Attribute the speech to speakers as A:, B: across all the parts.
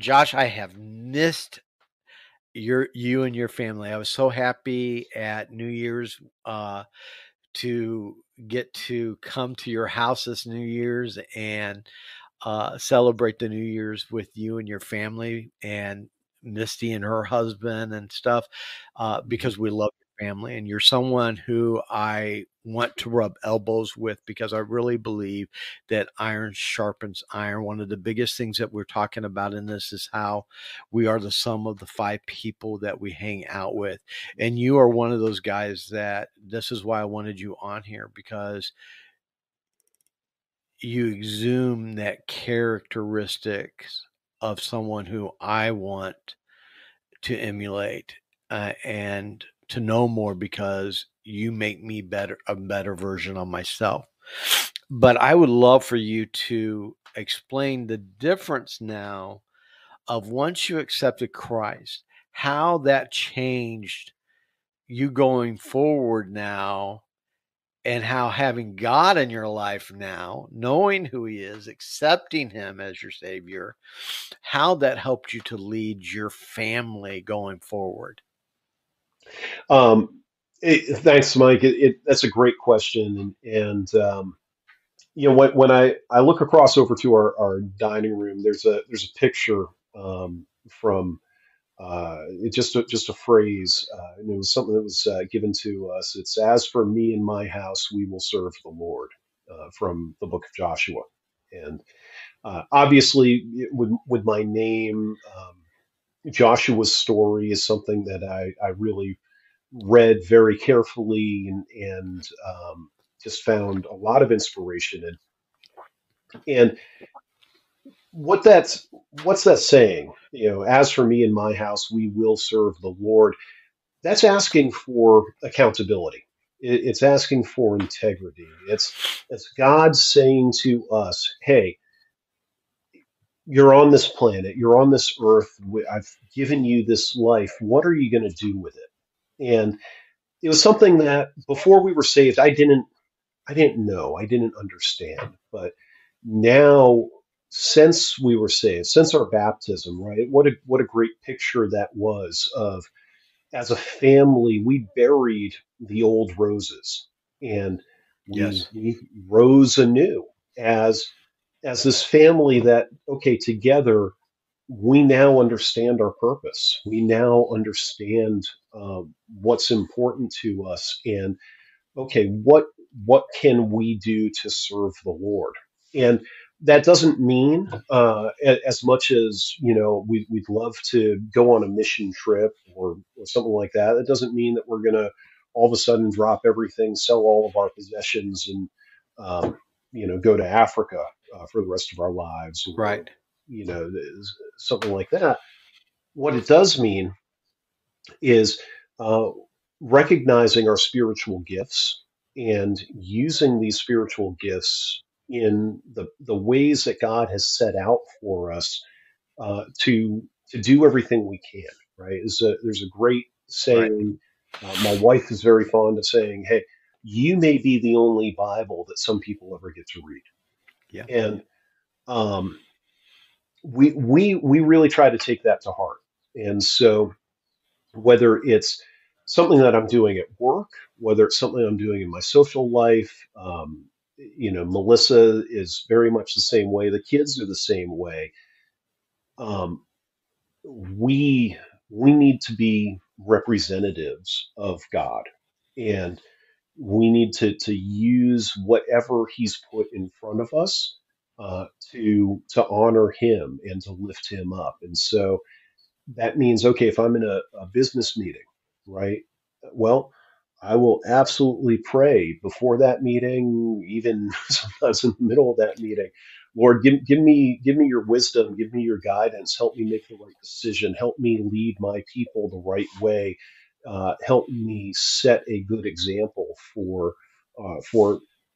A: Josh, I have missed you and your family. I was so happy at New Year's to get to come to your house this New Year's and celebrate the New Year's with you and your family and Misty and her husband and stuff
B: Mhm.
A: because we love your family. And you're someone who I want to rub elbows with because I really believe that iron sharpens iron. One of the biggest things that we're talking about in this is how we are the sum of the five people that we hang out with. And you are one of those guys that this is why I wanted you on here because you exude that characteristics of someone who I want to emulate and to know more because you make me a better version of myself. But I would love for you to explain the difference now of once you accepted Christ, how that changed you going forward now and how having God in your life now, knowing who He is, accepting Him as your Savior, how that helped you to lead your family going forward.
B: Um, Thanks, Mike. That's a great question, and when I look across over to our dining room, there's a picture from just a phrase, and it was something that was given to us. It's "As for me and my house, we will serve the Lord," from the book of Joshua, and obviously with my name. Joshua's story is something that I really read very carefully and just found a lot of inspiration in. And what's that saying? As for me and my house, we will serve the Lord. That's asking for accountability. It's asking for integrity. It's God saying to us, "Hey, you're on this planet. You're on this earth. I've given you this life. What are you going to do with it?" And it was something that before we were saved, I didn't know, I didn't understand. But now, since we were saved, since our baptism, right? What a great picture that was of, as a family, we buried the old roses and we
A: Yes.
B: we rose anew as this family that, okay, together we now understand our purpose. We now understand what's important to us, and okay, what can we do to serve the Lord? And that doesn't mean, as much as we'd love to go on a mission trip or something like that. It doesn't mean that we're going to all of a sudden drop everything, sell all of our possessions, and go to Africa for the rest of our lives, or
A: Right.
B: something like that. What it does mean is uh, recognizing our spiritual gifts and using these spiritual gifts in the ways that God has set out for us, to do everything we can. Right? There's a great
A: Right.
B: saying. My wife is very fond of saying, "Hey, you may be the only Bible that some people ever get to read,"
A: Yeah.
B: and um, we really try to take that to heart. And so, whether it's something that I'm doing at work, whether it's something I'm doing in my social life. Melissa is very much the same way. The kids are the same way. Um, we we need to be representatives of God, and we need to use whatever He's put in front of us to honor Him and to lift Him up. And so that means, okay, if I'm in a business meeting, right? Well, I will absolutely pray before that meeting, even sometimes in the middle of that meeting. Lord, give me your wisdom, give me your guidance, help me make the right decision, help me lead my people the right way, help me set a good example for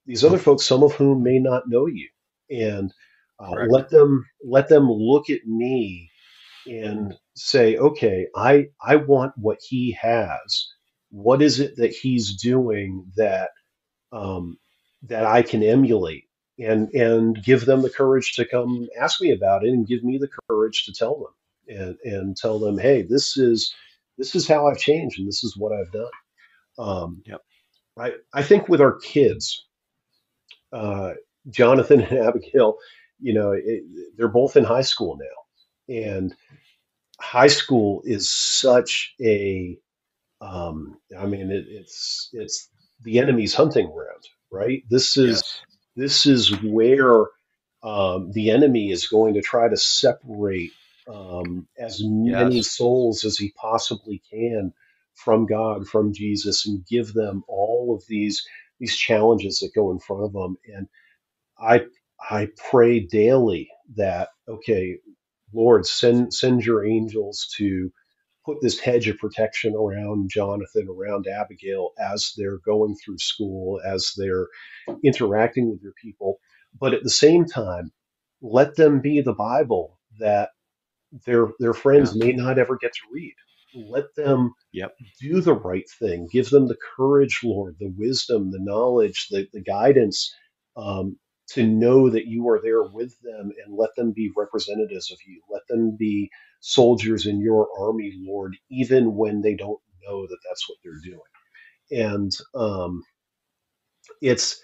B: these other folks, some of whom may not know you, and
A: Correct.
B: let them look at me and say, okay, I want what he has. What is it that he's doing um, that I can emulate, and give them the courage to come ask me about it, and give me the courage to tell them. and tell them, hey, this is how I've changed and this is what I've done. Um,
A: Yep.
B: I think with our kids, uh, Jonathan and Abigail, they're both in high school now, and high school is such a I mean, it's the enemy's hunting ground, right?
A: Yes.
B: This is where the enemy is going to try to separate as many
A: Yes.
B: souls as he possibly can from God, from Jesus, and give them all of these challenges that go in front of them. And I I pray daily that, okay, Lord, send your angels to put this hedge of protection around Jonathan, around Abigail as they're going through school, as they're interacting with your people. But at the same time, let them be the Bible that their friends
A: Yeah.
B: may not ever get to read. Let them
A: Yep.
B: do the right thing. Give them the courage, Lord, the wisdom, the knowledge, the guidance, um, to know that you are there with them, and let them be representatives of you. Let them be soldiers in your army, Lord, even when they don't know that that's what they're doing. And it's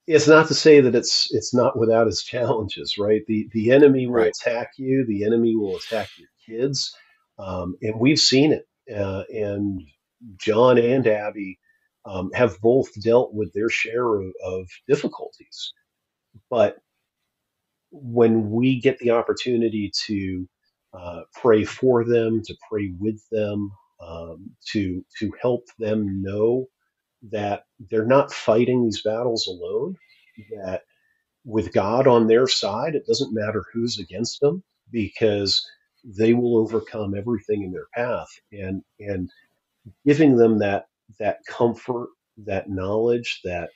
B: it's not to say that it's not without its challenges, right? The enemy will
A: Right.
B: attack you. The enemy will attack your kids, and we've seen it. And John and Abby have both dealt with their share of difficulties. But when we get the opportunity to pray for them, to pray with them, to help them know that they're not fighting these battles alone, that with God on their side, it doesn't matter who's against them because they will overcome everything in their path. And giving them that comfort, that knowledge that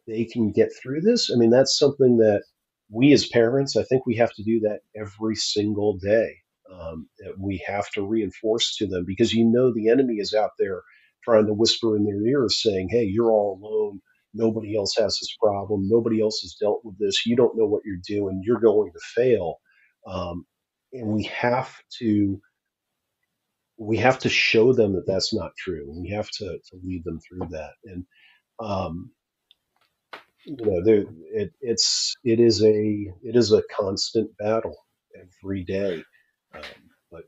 B: they can get through this. I mean, that's something that we as parents, I think we have to do that every single day. That we have to reinforce to them because the enemy is out there trying to whisper in their ears, saying, "Hey, you're all alone. Nobody else has this problem. Nobody else has dealt with this. You don't know what you're doing. You're going to fail." Um, and we have to show them that that's not true. We have to lead them through that. And um, there it is a constant battle every day. But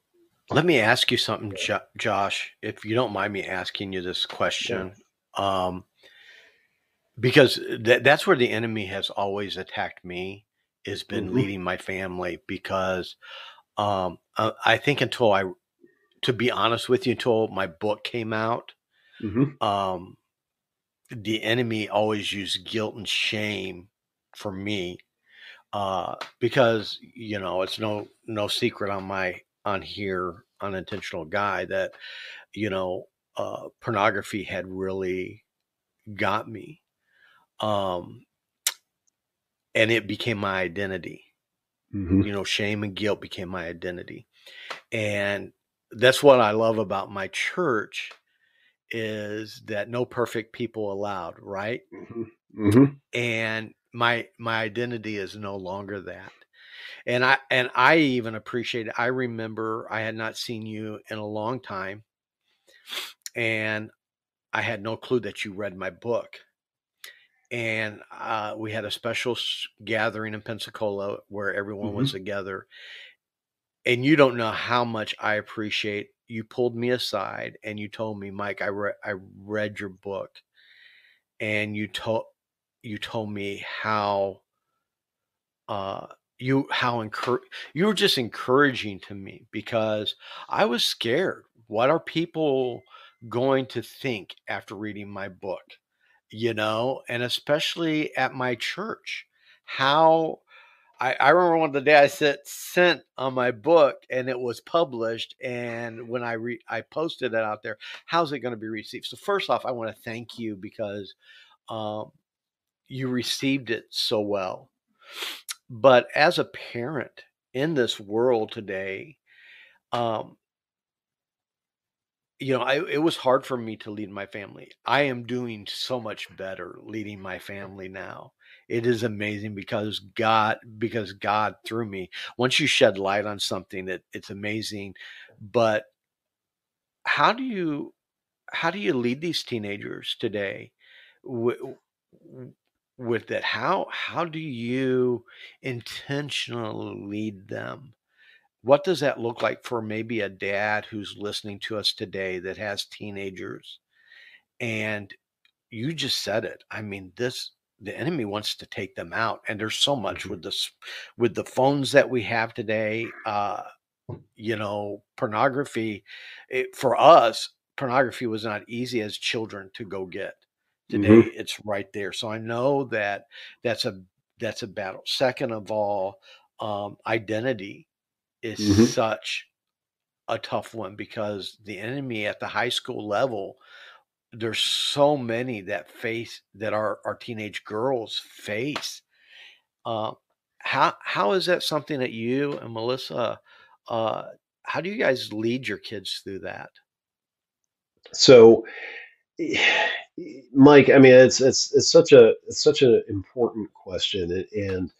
A: Let me ask you something,
B: yeah,
A: Josh, if you don't mind me asking you this
B: yeah,
A: question. Um, because that's where the enemy has always attacked me, has been
B: hmm
A: leading my family. Because I think to be honest with you, until my book came out,
B: hmm
A: um, the enemy always used guilt and shame for me. Because it's no secret on here unintentional guy that you know pornography had really got me, um, and it became my identity.
B: hmm
A: Shame and guilt became my identity, and that's what I love about my church is that no perfect people allowed, right?
B: hmm hmm
A: And my identity is no longer that. And I even appreciate it. I remember I had not seen you in a long time, and I had no clue that you read my book. And we had a special gathering in Pensacola where everyone was
B: hmm
A: together. And you don't know how much I appreciate you pulled me aside and you told me, Mike, I read your book, and you told me how uh you were just encouraging to me because I was scared. What are people going to think after reading my book? And especially at my church. How I remember one of the day I sent on my book and it was published, and when I posted it out there, how's it going to be received? So first off, I want to thank you because um, you received it so well. But as a parent in this world today, um, it was hard for me to lead my family. I am doing so much better leading my family now. It is amazing because God through me. Once you shed light on something, it's amazing. But how do you how do you lead these teenagers today with, with it? How do you intentionally lead them? What does that look like for maybe a dad who's listening to us today that has teenagers? And you just said it. I mean, this the enemy wants to take them out, and there's so much
B: Mhm.
A: with the phones that we have today. Pornography. For us, pornography was not easy as children to go get. Today,
B: Mhm.
A: it's right there. So I know that that's a that's a battle. Second of all, identity is
B: Mhm.
A: such a tough one because the enemy at the high school level, there's so many that our teenage girls face. Uh, how is that something that you and Melissa, uh, how do you guys lead your kids through that?
B: So, Mike, I mean, it's such an important question, and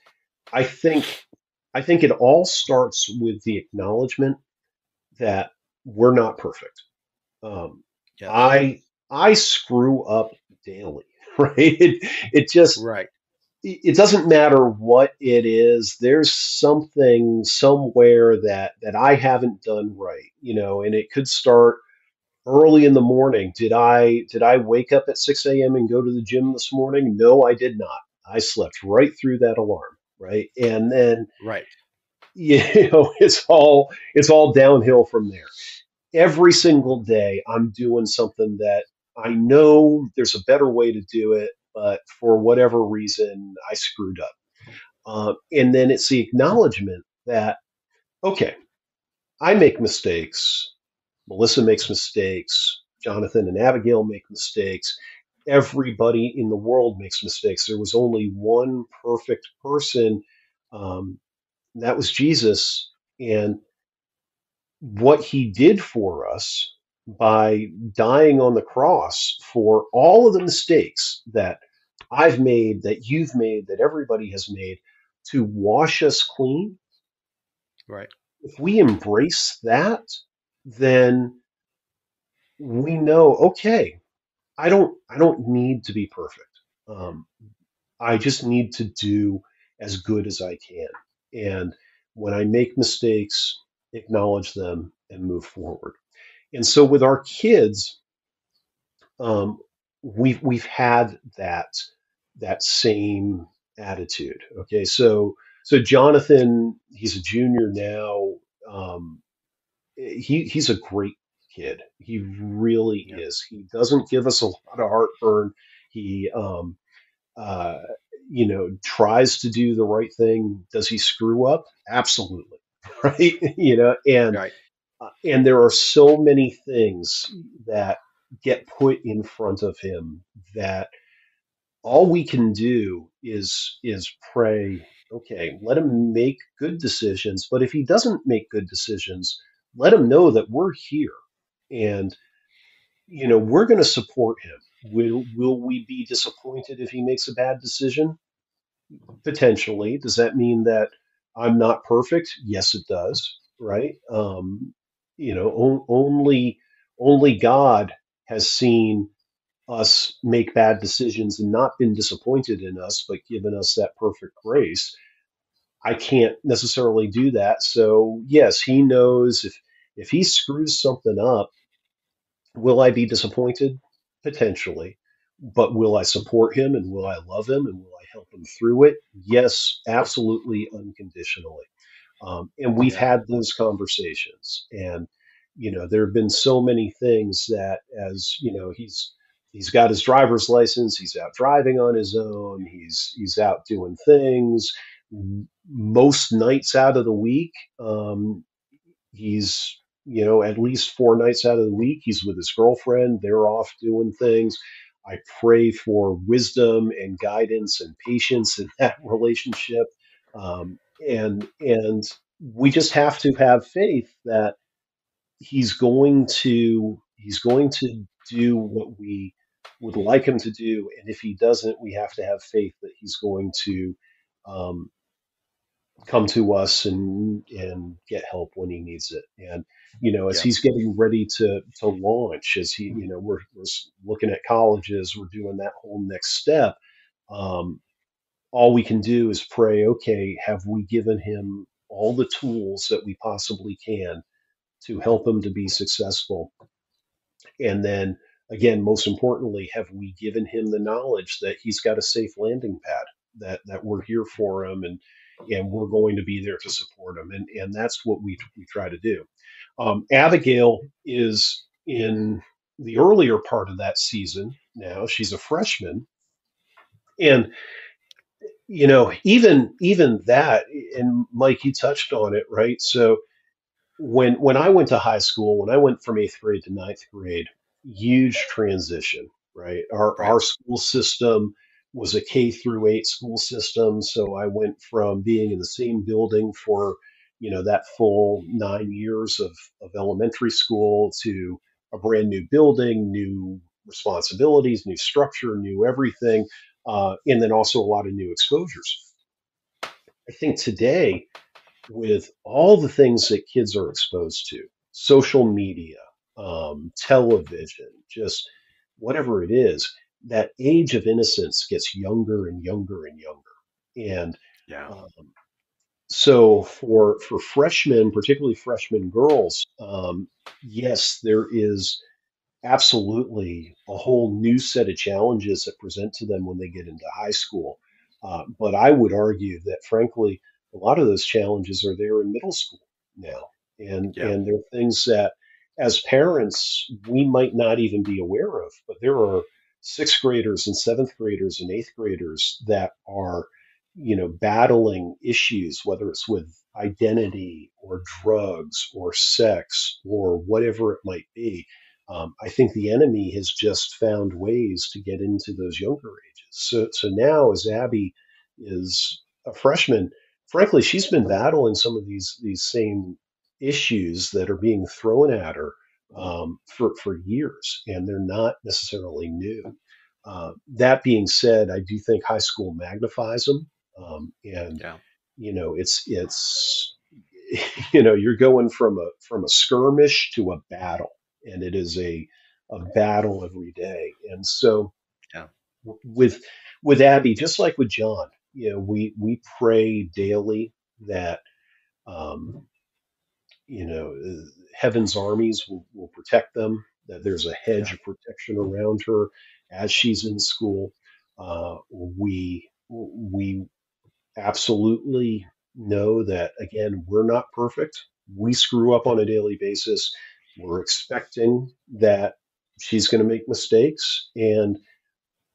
B: I think I think it all starts with the acknowledgement that we're not perfect. Um,
A: Yes.
B: I screw up daily, right? It just
A: Right.
B: it doesn't matter what it is. There's something somewhere that I haven't done right, and it could start early in the morning. Did I wake up at 6 a.m. and go to the gym this morning? No, I did not. I slept right through that alarm, right? And then
A: Right.
B: it's all downhill from there. Every single day I'm doing something that I know there's a better way to do it, but for whatever reason I screwed up. And then it's the acknowledgement that, okay, I make mistakes. Melissa makes mistakes. Jonathan and Abigail make mistakes. Everybody in the world makes mistakes. There was only one perfect person, and that was Jesus. And what he did for us by dying on the cross for all of the mistakes that I've made, that you've made, that everybody has made, to wash us clean.
A: Right.
B: If we embrace that, then we know, okay, I don't need to be perfect. Um, I just need to do as good as I can. And when I make mistakes, acknowledge them and move forward. And so with our kids, um, we've had that same attitude. Okay, so Jonathan, he's a junior now. Um, he's a great kid. He really
A: Yeah.
B: is. He doesn't give us a lot of heartburn. He uh, tries to do the right thing. Does he screw up? Absolutely, right?
A: Right.
B: And there are so many things that get put in front of him that all we can do is pray, okay, let him make good decisions, but if he doesn't make good decisions, let him know that we're here, and we're going to support him. Will we be disappointed if he makes a bad decision? Potentially. Does that mean that I'm not perfect? Yes, it does. Right? Only God has seen us make bad decisions and not been disappointed in us, but given us that perfect grace. I can't necessarily do that. So yes, he knows if he screws something up, will I be disappointed? Potentially. But will I support him and will I love him and will I help him through it? Yes, absolutely, unconditionally. And we've
A: Yeah.
B: had those conversations. And, there have been so many things that as, he's got his driver's license, he's out driving on his own, he's out doing things most nights out of the week. He's, at least 4 nights out of the week, he's with his girlfriend. They're off doing things. I pray for wisdom and guidance and patience in that relationship. And we just have to have faith that he's going to do what we would like him to do, and if he doesn't, we have to have faith that he's going to um, come to us and get help when he needs it. And as
A: Yeah.
B: he's getting ready to launch, as he we're looking at colleges, we're doing that whole next step. Um, all we can do is pray. Okay, have we given him all the tools that we possibly can to help him to be successful? And then again, most importantly, have we given him the knowledge that he's got a safe landing pad, that we're here for him, and we're going to be there to support him. And that's what we try to do. Abigail is in the earlier part of that season now. She's a freshman. And even that, and Mike, you touched on it, right? So when I went to high school, when I went from eighth grade to ninth grade, huge transition, right? Our
A: Right.
B: our school system was a K through 8 school system, so I went from being in the same building for that full 9 years of elementary school to a brand new building, new responsibilities, new structure, new everything, and then also a lot of new exposures. I think today, with all the things that kids are exposed to, social media, television, just whatever it is, that age of innocence gets younger and younger and younger. And
A: Yeah.
B: um, so for freshmen, particularly freshman girls, yes, there is absolutely a whole new set of challenges that present to them when they get into high school. But I would argue that, frankly, a lot of those challenges are there in middle school now,
A: Yeah.
B: and they're things that, as parents, we might not even be aware of. But there are sixth graders and seventh graders and eighth graders that are, battling issues, whether it's with identity or drugs or sex or whatever it might be. I think the enemy has just found ways to get into those younger ages. So now, as Abby is a freshman, frankly, she's been battling some of these same issues that are being thrown at her for years, and they're not necessarily new. That being said, I do think high school magnifies them, and
A: Yeah.
B: it's you're going from a skirmish to a battle, and it is a battle every day. And so
A: Yeah.
B: with Abby, just like with John, we pray daily that um, heaven's armies will protect them, that there's a hedge
A: Yeah.
B: of protection around her as she's in school. We absolutely know that, again, we're not perfect. We screw up on a daily basis. We're expecting that she's going to make mistakes. And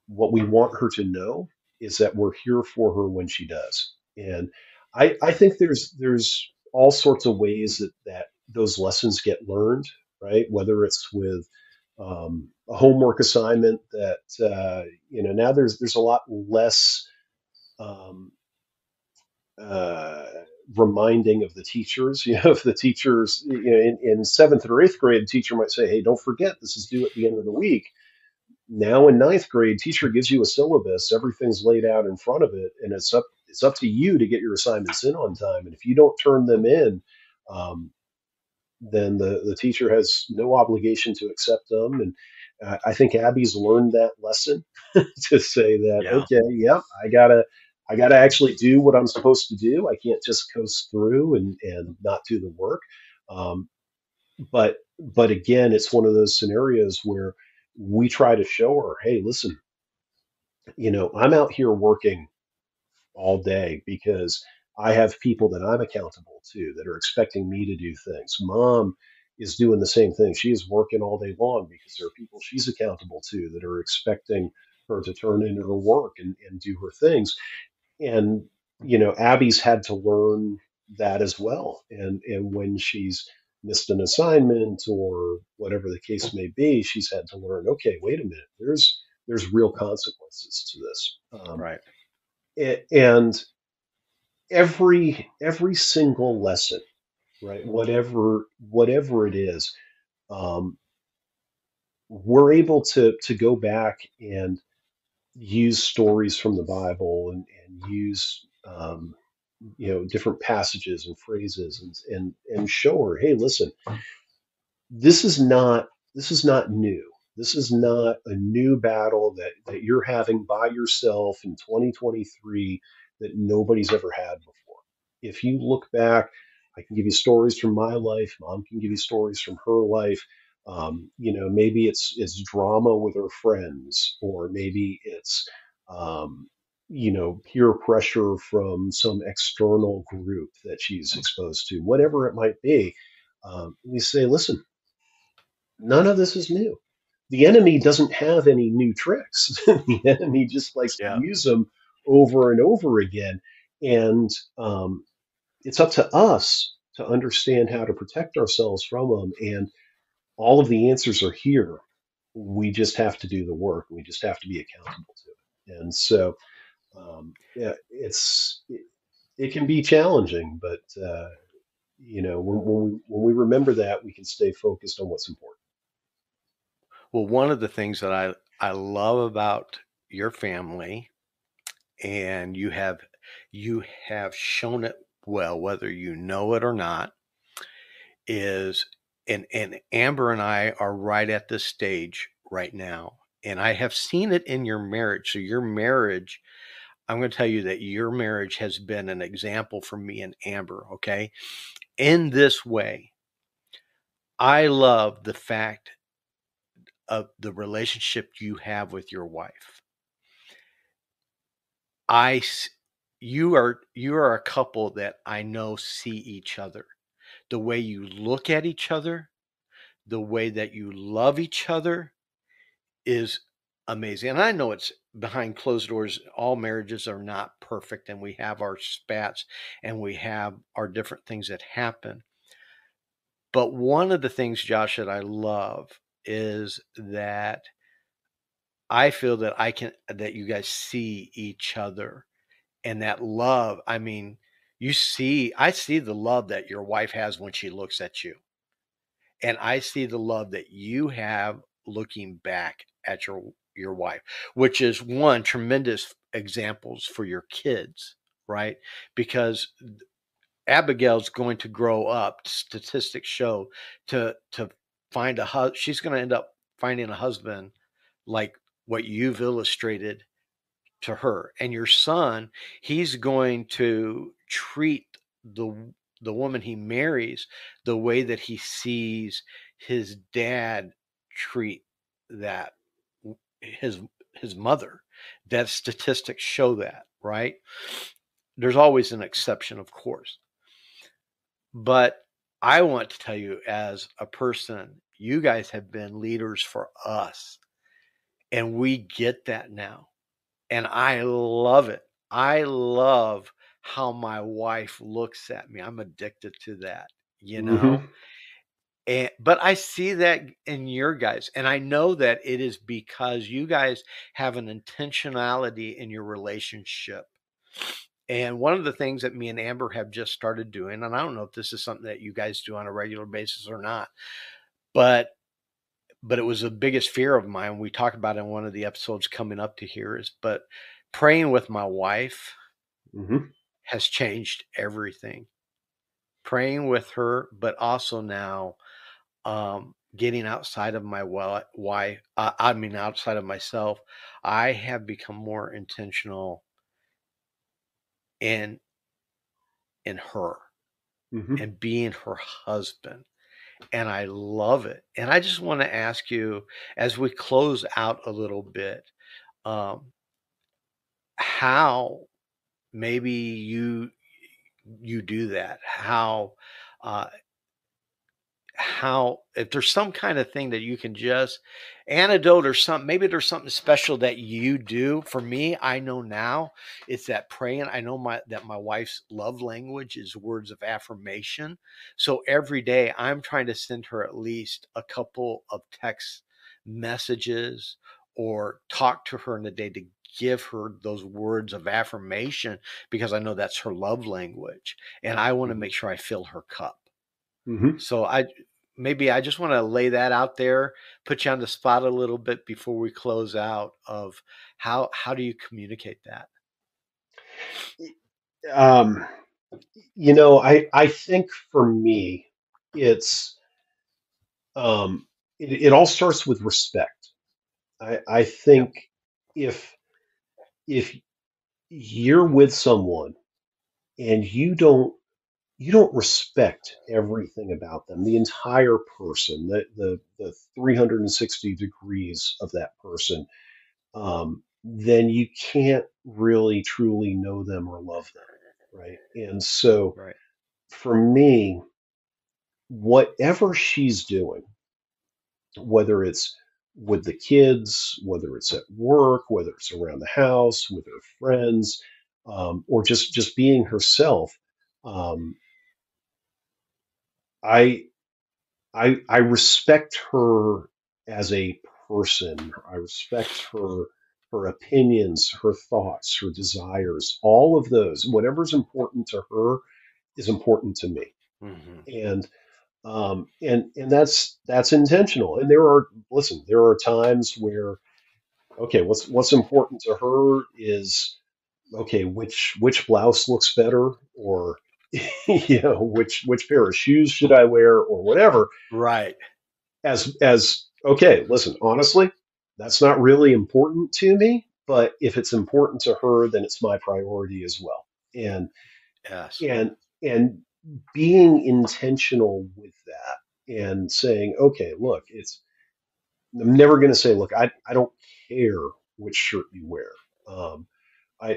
B: what we want her to know is that we're here for her when she does. And I think there's all sorts of ways that those lessons get learned, right? Whether it's with a homework assignment that now there's a lot less um, uh, reminding of the teachers. If the teachers, in seventh or eighth grade, the teacher might say, "Hey, don't forget this is due at the end of the week." Now in ninth grade, teacher gives you a syllabus, everything's laid out in front of it, and it's up to you to get your assignments in on time. And if you don't turn them in, um, then the teacher has no obligation to accept them. And I think Abby's learned that lesson to say that,
A: Yeah.
B: okay, yeah, I gotta actually do what I'm supposed to do. I can't just coast through and not do the work. Um, but again, it's one of those scenarios where we try to show her, hey, listen, I'm out here working all day because I have people that I'm accountable to that are expecting me to do things. Mom is doing the same thing. She is working all day long because there are people she's accountable to that are expecting her to turn in her work and do her things. And Abby's had to learn that as well. And when she's missed an assignment or whatever the case may be, she's had to learn, okay, wait a minute, there's real consequences to this.
A: Right.
B: And every single lesson, right, whatever it is, um, we're able to go back and use stories from the Bible and use different passages and phrases and show her, hey, listen, this is not this is not new. This is not a new battle that you're having by yourself in 2023 that nobody's ever had before. If you look back, I can give you stories from my life. Mom can give you stories from her life. Maybe it's drama with her friends, or maybe it's peer pressure from some external group that she's exposed to. Whatever it might be, we say, listen, none of this is new. The enemy doesn't have any new tricks. The enemy just likes to
A: Yeah.
B: use them over and over again. And it's up to us to understand how to protect ourselves from them. And all of the answers are here. We just have to do the work. We just have to be accountable to it. And so, yeah, it can be challenging, but when we remember that, we can stay focused on what's important.
A: Well, one of the things that I love about your family, and you have shown it well, whether you know it or not, is and Amber and I are right at this stage right now. And I have seen it in your marriage. So your marriage, I'm going to tell you that your marriage has been an example for me and Amber, okay? In this way, I love the fact of the relationship you have with your wife. I s- you are a couple that I know see each other. The way you look at each other, the way that you love each other is amazing. And I know it's behind closed doors. All marriages are not perfect, and we have our spats and we have our different things that happen. But one of the things, Josh, that I love is that I feel that that you guys see each other and that love. I mean, I see the love that your wife has when she looks at you. And I see the love that you have looking back at your wife, which is one tremendous examples for your kids, right? Because Abigail's going to grow up, statistics show, to find she's going to end up finding a husband like what you've illustrated to her. And your son, he's going to treat the woman he marries the way that he sees his dad treat that his his mother. That statistics show that, right? There's always an exception, of course. But I want to tell you, as a person, you guys have been leaders for us, and we get that now. And I love it. I love how my wife looks at me. I'm addicted to that, you know?
B: Hmm.
A: And but I see that in your guys, and I know that it is because you guys have an intentionality in your relationship. And one of the things that me and Amber have just started doing, and I don't know if this is something that you guys do on a regular basis or not, but it was the biggest fear of mine. We talked about it in one of the episodes coming up to here is, but praying with my wife
B: Hmm.
A: has changed everything. Praying with her, but also now getting outside of my wife. I mean, outside of myself, I have become more intentional in her
B: Hmm.
A: and being her husband, and I love it. And I just want to ask you, as we close out a little bit, um, how maybe you do that? Uh, how if there's some kind of thing that you can just antidote or something, maybe there's something special that you do. For me, I know now it's that praying. I know my wife's love language is words of affirmation, so every day I'm trying to send her at least a couple of text messages or talk to her in the day to give her those words of affirmation, because I know that's her love language, and I want to
B: Hmm.
A: make sure I fill her cup.
B: Hmm.
A: So maybe I just want to lay that out there, put you on the spot a little bit before we close out of how do you communicate that?
B: Um, I think for me, it's it all starts with respect. I
A: Yeah.
B: think if if you're with someone and you don't respect everything about them, the entire person, the 360 degrees of that person, then you can't really truly know them or love them, right? And so
A: Right.
B: for me, whatever she's doing, whether it's with the kids, whether it's at work, whether it's around the house with her friends, or just being herself, um, I I respect her as a person. I respect her opinions, her thoughts, her desires, all of those. Whatever's important to her is important to me.
A: Hmm.
B: And and that's intentional. And there are times where okay, what's important to her is okay, which blouse looks better, or which pair of shoes should I wear, or whatever.
A: Right.
B: As okay, listen, honestly, that's not really important to me, but if it's important to her, then it's my priority as well. And
A: Yes.
B: and and being intentional with that and saying, okay, look, it's I'm never going to say, look, I don't care which shirt you wear. Um,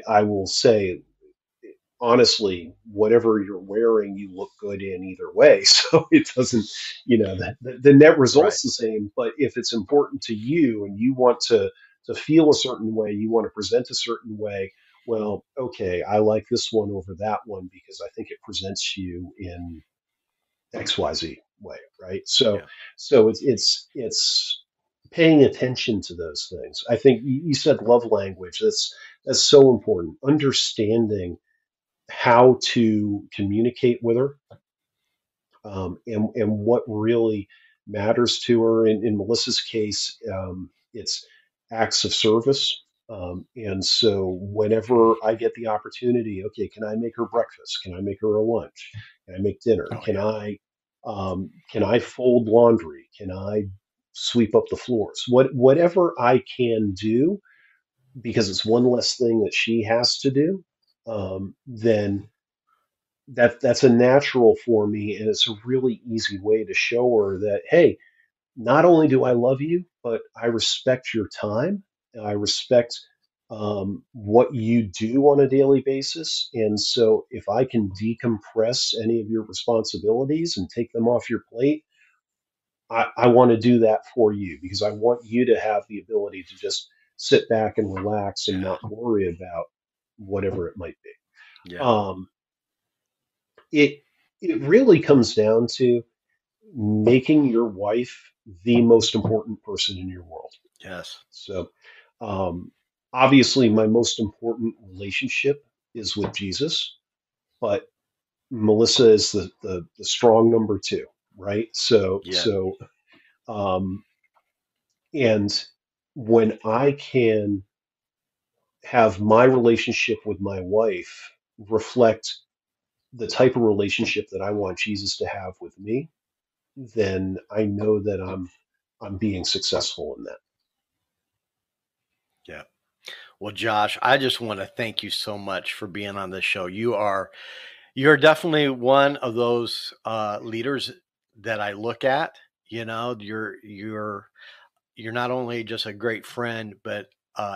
B: I will say, honestly, whatever you're wearing, you look good in either way. So it doesn't, the net
A: Right.
B: result's the same. But if it's important to you and you want to feel a certain way, you want to present a certain way. Well, okay, I like this one over that one because I think it presents you in XYZ way, right? So
A: Yeah.
B: so it's paying attention to those things. I think you said love language. That's so important. Understanding how to communicate with her, and what really matters to her. In Melissa's case, it's acts of service. And so whenever
A: Mm.
B: I get the opportunity, okay, can I make her breakfast? Can I make her a lunch? Can I make dinner?
A: Oh yeah.
B: Can I fold laundry? Can I sweep up the floors? Whatever I can do, because it's one less thing that she has to do, then that's a natural for me, and it's a really easy way to show her that, hey, not only do I love you, but I respect your time. I respect what you do on a daily basis. And so if I can decompress any of your responsibilities and take them off your plate, I want to do that for you because I want you to have the ability to just sit back and relax and
A: Yeah.
B: not worry about whatever it might be.
A: Yeah.
B: Um, it it really comes down to making your wife the most important person in your world.
A: Yes.
B: So, um, obviously, my most important relationship is with Jesus, but Melissa is the strong number two, right?
A: Yeah.
B: Um, and when I can have my relationship with my wife reflect the type of relationship that I want Jesus to have with me, then I know that I'm being successful in that.
A: Yeah. Well, Josh, I just want to thank you so much for being on this show. You're definitely one of those leaders that I look at. You're not only just a great friend, but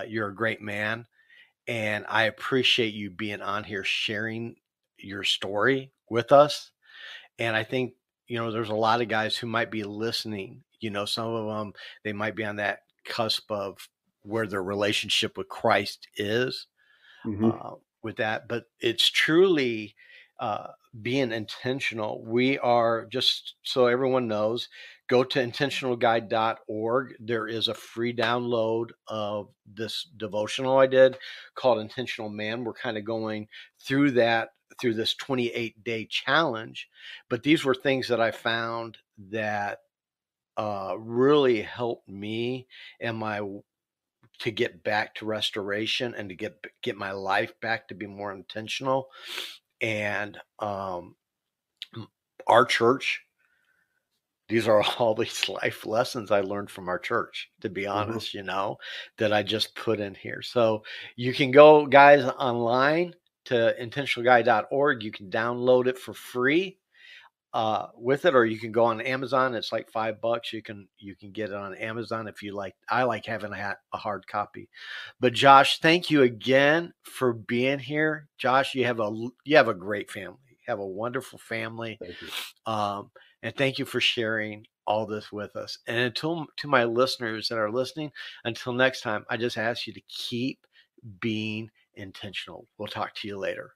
A: you're a great man, and I appreciate you being on here sharing your story with us. And I think, there's a lot of guys who might be listening. Some of them, they might be on that cusp of where their relationship with Christ is
B: Hmm.
A: uh, with that. But it's truly uh, being intentional. We are, just so everyone knows, go to intentionalguide.org. There is a free download of this devotional I did called Intentional Man. We're kind of going through that through this 28-day challenge. But these were things that I found that really helped me and my to get back to restoration and to get my life back to be more intentional. And our church, these are all these life lessons I learned from our church, to be
B: Hmm.
A: honest, that I just put in here. So you can go, guys, online to intentionalguy.org. You can download it for free with it, or you can go on Amazon. It's like $5. You can get it on Amazon if you like. I like having a hard copy. But Josh, thank you again for being here. Josh, you have a great family. You have a wonderful family.
B: Thank you.
A: Um, and thank you for sharing all this with us. And until to my listeners that are listening, until next time, I just ask you to keep being intentional. We'll talk to you later.